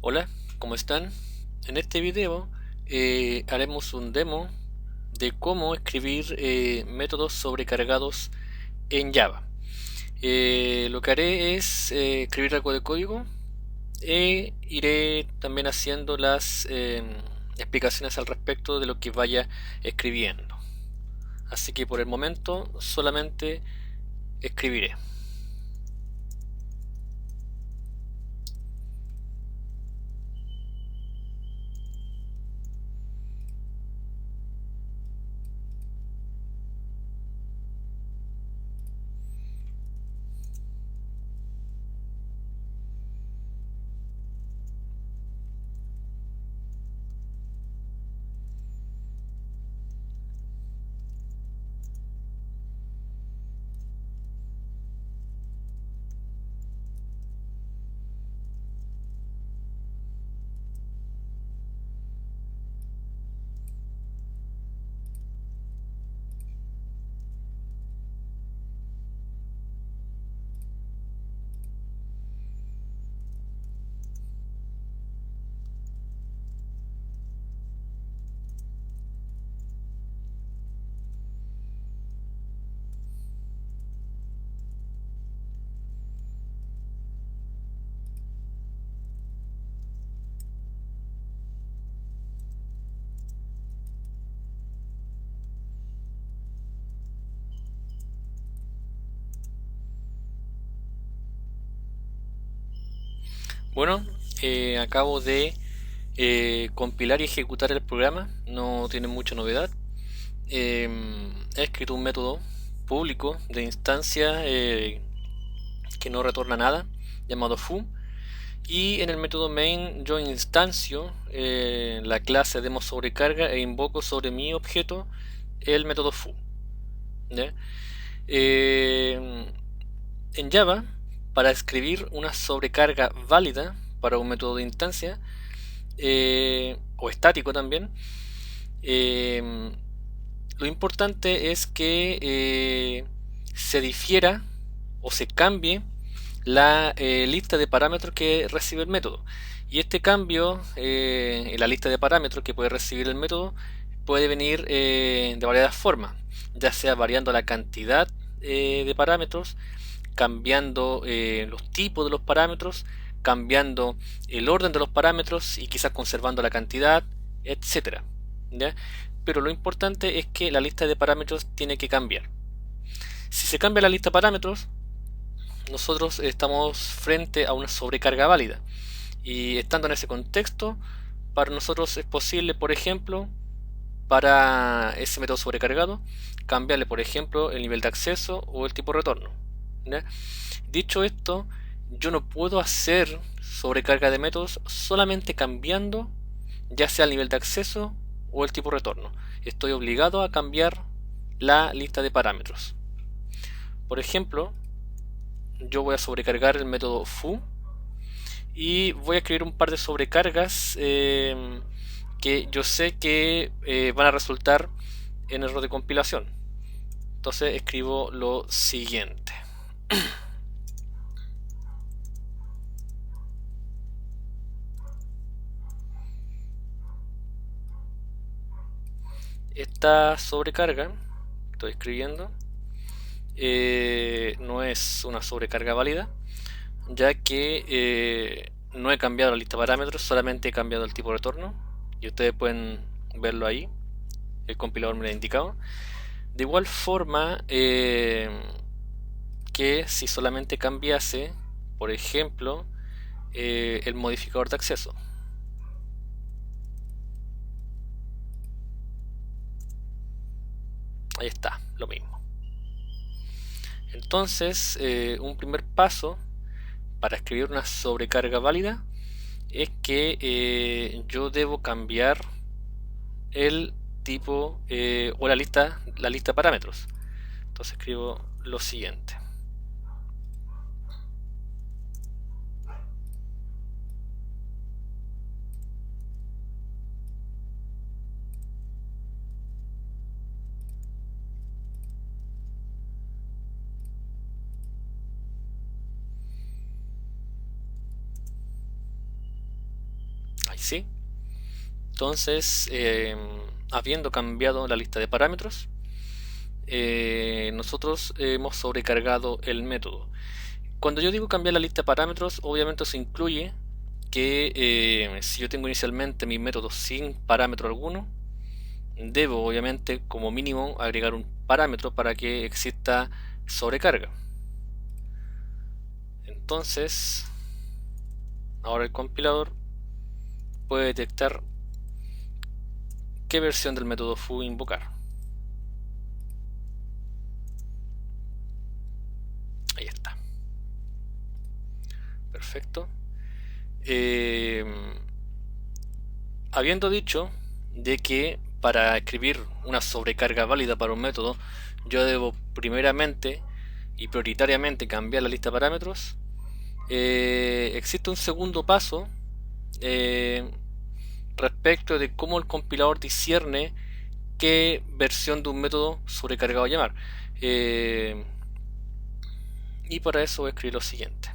Hola, ¿cómo están? En este video haremos un demo de cómo escribir métodos sobrecargados en Java. Lo que haré es escribir algo de código e iré también haciendo las explicaciones al respecto de lo que vaya escribiendo. Así que por el momento solamente escribiré. Bueno, acabo de compilar y ejecutar el programa, no tiene mucha novedad. He escrito un método público de instancia que no retorna nada, llamado foo, y en el método main yo instancio la clase demo sobrecarga e invoco sobre mi objeto el método foo. ¿Ya? Eh, en Java, para escribir una sobrecarga válida para un método de instancia, o estático también, eh, lo importante es que se difiera o se cambie la lista de parámetros que recibe el método. Y este cambio en la lista de parámetros que puede recibir el método puede venir de varias formas, ya sea variando la cantidad de parámetros, cambiando los tipos de los parámetros, cambiando el orden de los parámetros y quizás conservando la cantidad, etcétera. ¿Ya? Pero lo importante es que la lista de parámetros tiene que cambiar. Si se cambia la lista de parámetros, nosotros estamos frente a una sobrecarga válida. Y estando en ese contexto, para nosotros es posible, por ejemplo, para ese método sobrecargado, cambiarle, por ejemplo, el nivel de acceso o el tipo de retorno. ¿Ya? Dicho esto, yo no puedo hacer sobrecarga de métodos solamente cambiando ya sea el nivel de acceso o el tipo de retorno. Estoy obligado a cambiar la lista de parámetros. Por ejemplo, yo voy a sobrecargar el método foo y voy a escribir un par de sobrecargas que yo sé que van a resultar en error de compilación. Entonces escribo lo siguiente. Esta sobrecarga que estoy escribiendo no es una sobrecarga válida, ya que no he cambiado la lista de parámetros, solamente he cambiado el tipo de retorno y ustedes pueden verlo ahí, el compilador me lo ha indicado. De igual forma que si solamente cambiase, por ejemplo, el modificador de acceso. Ahí está, lo mismo. Entonces, un primer paso para escribir una sobrecarga válida es que yo debo cambiar el tipo o la lista de parámetros. Entonces escribo lo siguiente. Ahí sí. Entonces, habiendo cambiado la lista de parámetros, nosotros hemos sobrecargado el método. Cuando yo digo cambiar la lista de parámetros, obviamente se incluye que si yo tengo inicialmente mi método sin parámetro alguno, debo obviamente como mínimo agregar un parámetro para que exista sobrecarga. Entonces, ahora el compilador puede detectar qué versión del método foo invocar. Ahí está. Perfecto. Habiendo dicho de que para escribir una sobrecarga válida para un método, yo debo primeramente y prioritariamente cambiar la lista de parámetros, existe un segundo paso respecto de cómo el compilador discierne qué versión de un método sobrecargado llamar. Y para eso voy a escribir lo siguiente.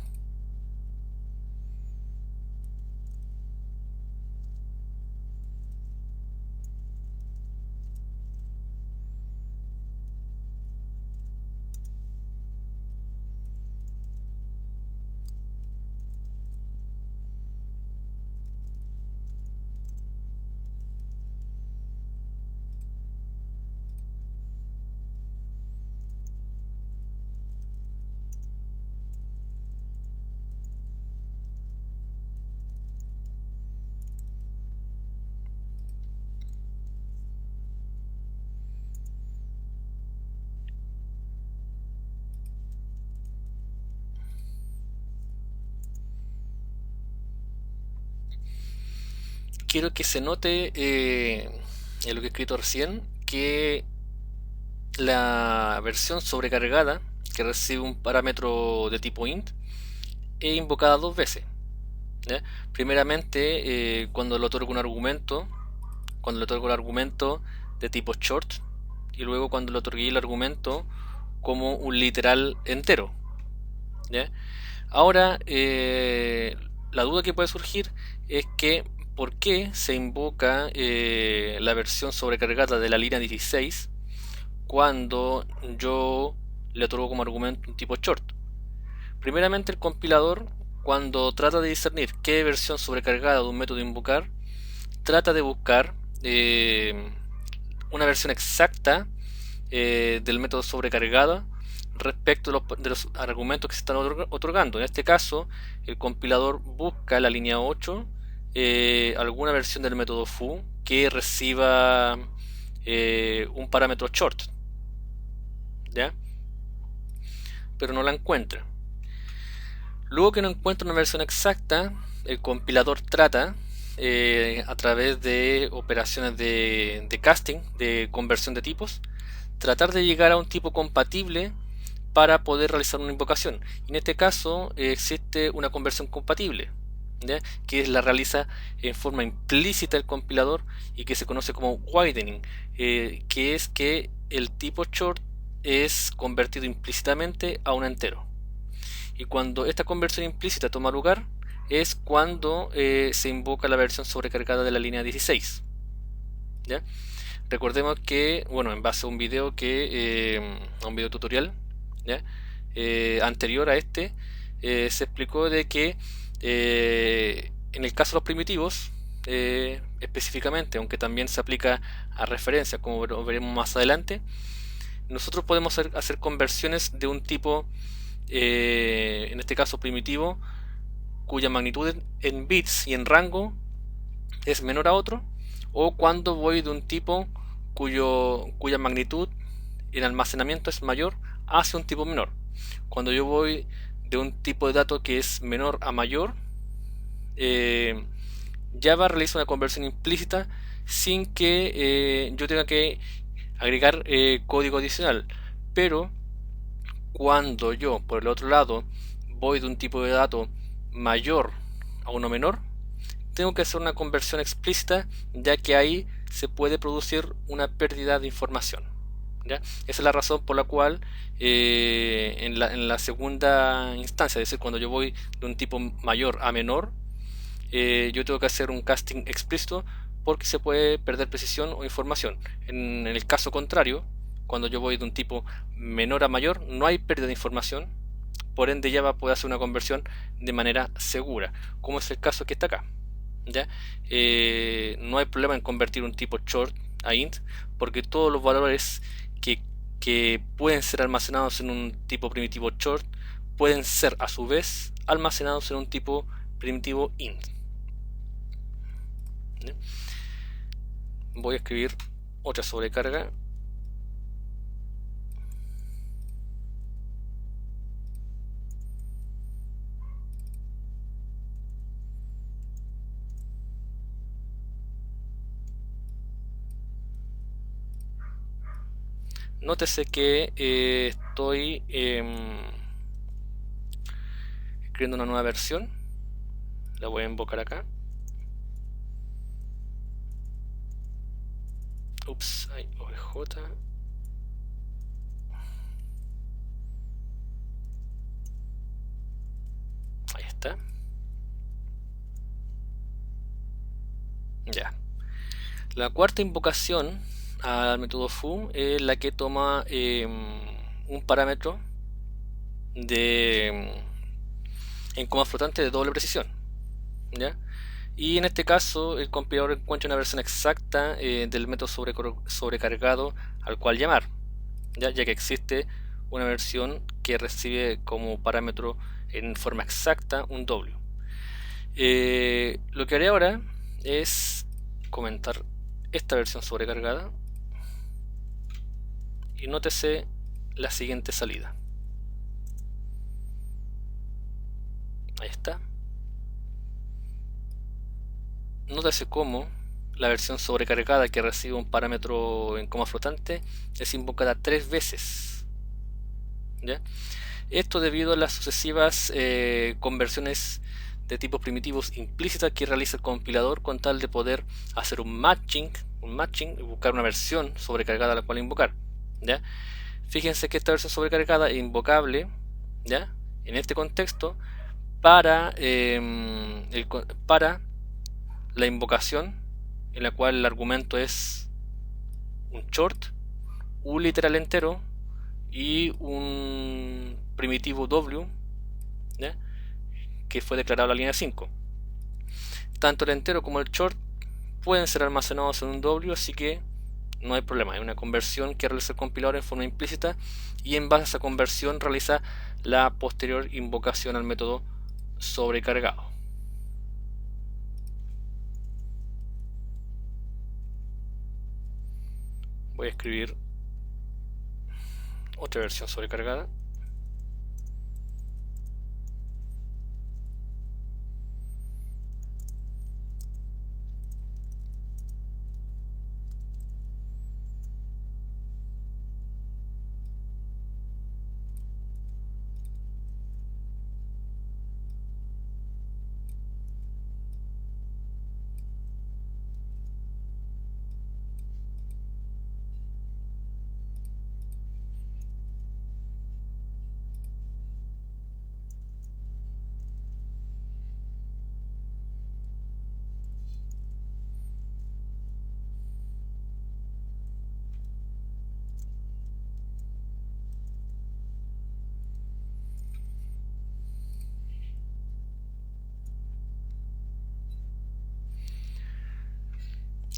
Quiero que se note en lo que he escrito recién que la versión sobrecargada, que recibe un parámetro de tipo int, es invocada dos veces. ¿Ya? Primeramente, cuando le otorgo un argumento, de tipo short, y luego cuando le otorgué el argumento como un literal entero. ¿Ya? Ahora, la duda que puede surgir es que por qué se invoca la versión sobrecargada de la línea 16 cuando yo le otorgo como argumento un tipo short. Primeramente, el compilador, cuando trata de discernir qué versión sobrecargada de un método invocar, trata de buscar una versión exacta del método sobrecargado respecto de los argumentos que se están otorgando. En este caso, el compilador busca la línea 8 alguna versión del método foo que reciba un parámetro short, ¿ya? Pero no la encuentra. Luego que no encuentra una versión exacta, el compilador trata a través de operaciones de casting, de conversión de tipos, tratar de llegar a un tipo compatible para poder realizar una invocación. Y en este caso existe una conversión compatible, ¿ya? Que la realiza en forma implícita el compilador y que se conoce como widening, que es que el tipo short es convertido implícitamente a un entero. Y cuando esta conversión implícita toma lugar es cuando se invoca la versión sobrecargada de la línea 16. ¿Ya? Recordemos que, bueno, en base a un video a un video tutorial, ¿ya? Anterior a este, se explicó de que en el caso de los primitivos, específicamente, aunque también se aplica a referencias, como veremos más adelante, nosotros podemos hacer conversiones de un tipo, en este caso primitivo, cuya magnitud en bits y en rango es menor a otro, o cuando voy de un tipo cuya magnitud en almacenamiento es mayor hacia un tipo menor. Cuando yo voy de un tipo de dato que es menor a mayor, Java realiza una conversión implícita sin que yo tenga que agregar código adicional. Pero cuando yo, por el otro lado, voy de un tipo de dato mayor a uno menor, tengo que hacer una conversión explícita, ya que ahí se puede producir una pérdida de información. ¿Ya? Esa es la razón por la cual en la segunda instancia, es decir, cuando yo voy de un tipo mayor a menor, yo tengo que hacer un casting explícito porque se puede perder precisión o información. En el caso contrario, cuando yo voy de un tipo menor a mayor, no hay pérdida de información, por ende Java puede hacer una conversión de manera segura, como es el caso que está acá. ¿Ya? No hay problema en convertir un tipo short a int, porque todos los valores que pueden ser almacenados en un tipo primitivo short pueden ser a su vez almacenados en un tipo primitivo int. ¿Ya? Voy a escribir otra sobrecarga. Nótese que estoy escribiendo una nueva versión. La voy a invocar acá. Ups, hay obj. Ahí está. Ya. La cuarta invocación al método foo es la que toma un parámetro de en coma flotante de doble precisión, ¿ya? Y en este caso el compilador encuentra una versión exacta del método sobrecargado al cual llamar, ya que existe una versión que recibe como parámetro en forma exacta un W. Lo que haré ahora es comentar esta versión sobrecargada y nótese la siguiente salida. Ahí está. Nótese cómo la versión sobrecargada que recibe un parámetro en coma flotante es invocada 3 veces. ¿Ya? Esto debido a las sucesivas conversiones de tipos primitivos implícitas que realiza el compilador con tal de poder hacer un matching y buscar una versión sobrecargada a la cual invocar. ¿Ya? Fíjense que esta versión sobrecargada es invocable, ¿ya? En este contexto para la invocación en la cual el argumento es un short, un literal entero y un primitivo W, ¿ya? Que fue declarado en la línea 5. Tanto el entero como el short pueden ser almacenados en un W, así que no hay problema. Hay una conversión que realiza el compilador en forma implícita y en base a esa conversión realiza la posterior invocación al método sobrecargado. Voy a escribir otra versión sobrecargada.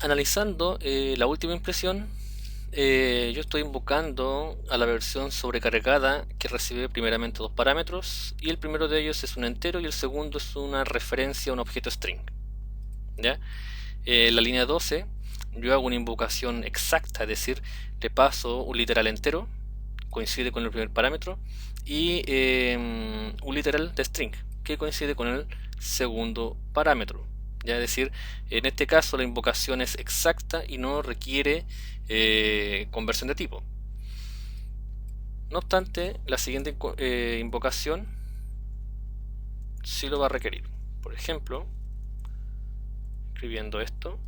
Analizando la última impresión, yo estoy invocando a la versión sobrecargada que recibe primeramente dos parámetros y el primero de ellos es un entero y el segundo es una referencia a un objeto string. ¿Ya? La línea 12 yo hago una invocación exacta, es decir, le paso un literal entero, coincide con el primer parámetro, y un literal de string, que coincide con el segundo parámetro. Ya, es decir, en este caso la invocación es exacta y no requiere conversión de tipo. No obstante, la siguiente invocación sí lo va a requerir. Por ejemplo, escribiendo esto,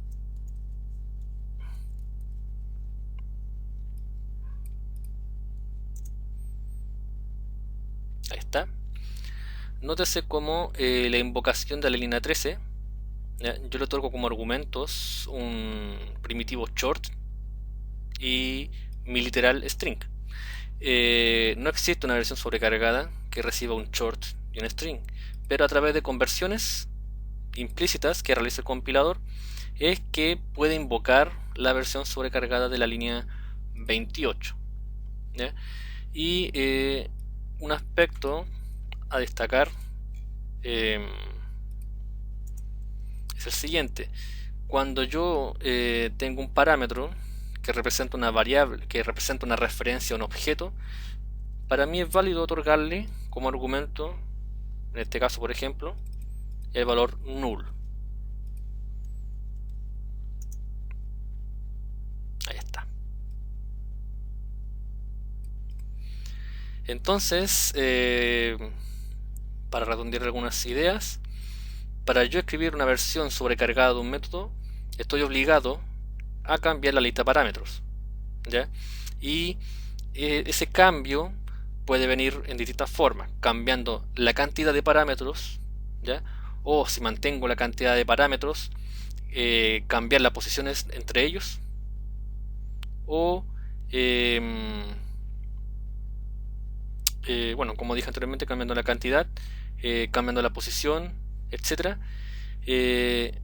ahí está. Nótese cómo la invocación de la línea 13 ¿ya? Yo le otorgo como argumentos un primitivo short y mi literal string. No existe una versión sobrecargada que reciba un short y un string, pero a través de conversiones implícitas que realiza el compilador es que puede invocar la versión sobrecargada de la línea 28, ¿ya? Y un aspecto a destacar eh, es el siguiente. Cuando yo tengo un parámetro que representa una variable, que representa una referencia a un objeto, para mí es válido otorgarle como argumento, en este caso por ejemplo, el valor null. Ahí está. Entonces, para redondear algunas ideas, para yo escribir una versión sobrecargada de un método, estoy obligado a cambiar la lista de parámetros, ¿ya? Y ese cambio puede venir en distintas formas, cambiando la cantidad de parámetros, ¿ya? O si mantengo la cantidad de parámetros, cambiar las posiciones entre ellos, o bueno, como dije anteriormente, cambiando la cantidad, cambiando la posición, etcétera, eh,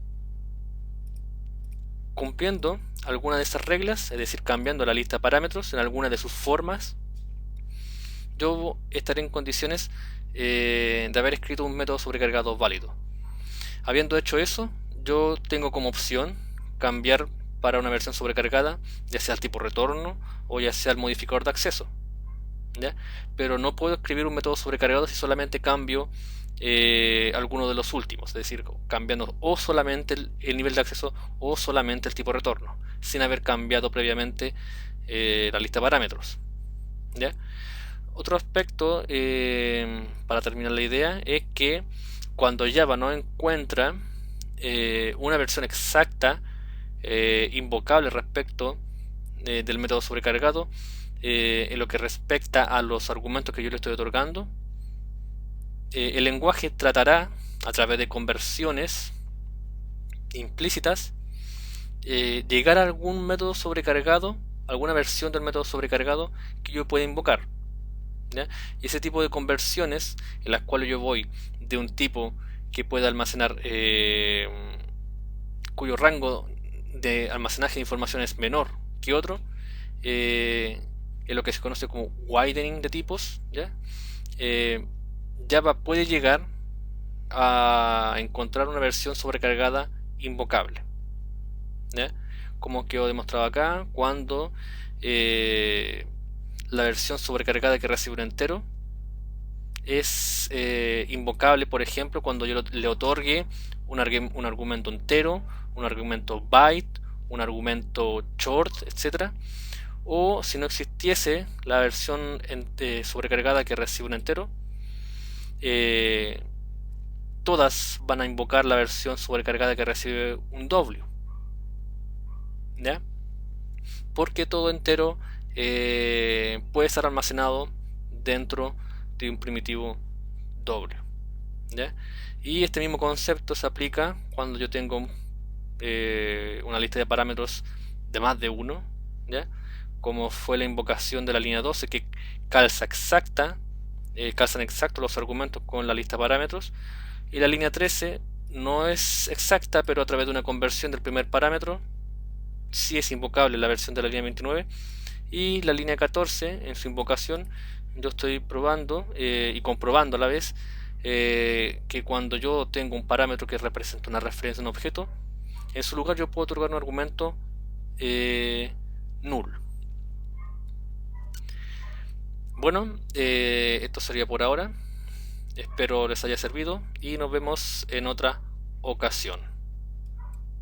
cumpliendo alguna de esas reglas, es decir, cambiando la lista de parámetros en alguna de sus formas, yo estaré en condiciones de haber escrito un método sobrecargado válido. Habiendo hecho eso, yo tengo como opción cambiar para una versión sobrecargada, ya sea el tipo retorno o ya sea el modificador de acceso, ¿ya? Pero no puedo escribir un método sobrecargado si solamente cambio alguno de los últimos, es decir, cambiando o solamente el nivel de acceso o solamente el tipo de retorno, sin haber cambiado previamente la lista de parámetros, ¿ya? Otro aspecto, para terminar la idea, es que cuando Java no encuentra una versión exacta invocable respecto del método sobrecargado, en lo que respecta a los argumentos que yo le estoy otorgando, el lenguaje tratará, a través de conversiones implícitas, llegar a algún método sobrecargado, alguna versión del método sobrecargado que yo pueda invocar, ¿ya? Y ese tipo de conversiones, en las cuales yo voy de un tipo que pueda almacenar, cuyo rango de almacenaje de información es menor que otro, en lo que se conoce como widening de tipos, ¿ya? Java puede llegar a encontrar una versión sobrecargada invocable, ¿ya? Como quedó demostrado acá, cuando la versión sobrecargada que recibe un entero es invocable, por ejemplo, cuando yo le otorgue un argumento entero, un argumento byte, un argumento short, etcétera. O si no existiese la versión sobrecargada que recibe un entero, todas van a invocar la versión sobrecargada que recibe un W, ¿ya? Porque todo entero puede estar almacenado dentro de un primitivo W, ¿ya? Y este mismo concepto se aplica cuando yo tengo una lista de parámetros de más de uno, ¿ya? Como fue la invocación de la línea 12, que calzan exactos los argumentos con la lista de parámetros, y la línea 13 no es exacta, pero a través de una conversión del primer parámetro sí es invocable la versión de la línea 29, y la línea 14 en su invocación yo estoy probando y comprobando a la vez que cuando yo tengo un parámetro que representa una referencia a un objeto, en su lugar yo puedo otorgar un argumento null. Bueno, esto sería por ahora. Espero les haya servido y nos vemos en otra ocasión.